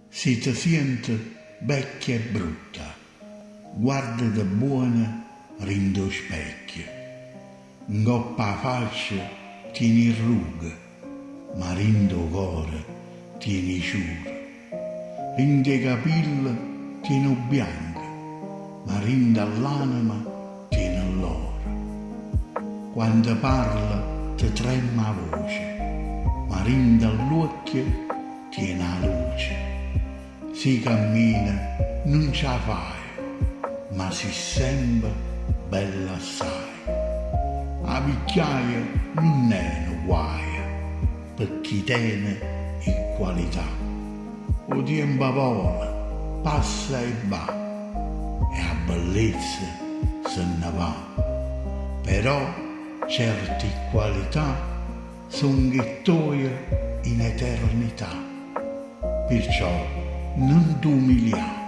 Si ti sente vecchia e brutta, guardati buona rindo specchio. Ngoppa faccia tieni rughe, ma rindo cuore tieni ciuro. Rinde capille tieni bianca, ma rinde all'anima tieni l'oro. Quando parla ti trema la voce, ma rinde all'occhio tieni la luce. Si cammina non ce la fai, ma si sembra bella assai. La vecchiaia non è una guaia, per chi tiene in qualità. O tempo vola, passa e va, e a bellezza se ne va. Però certe qualità sono ghettoie in eternità. Perciò non ti umiliare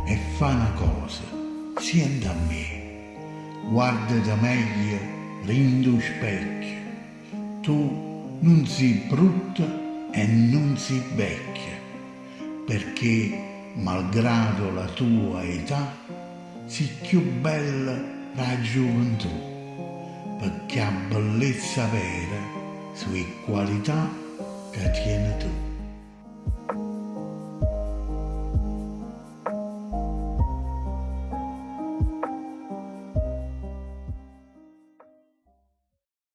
e fa una cosa, sienta a me, guardati meglio rindo specchio. Tu non sei brutta e non sei vecchia, perché malgrado la tua età sei più bella la gioventù, perché la bellezza vera sui qualità che tieni tu.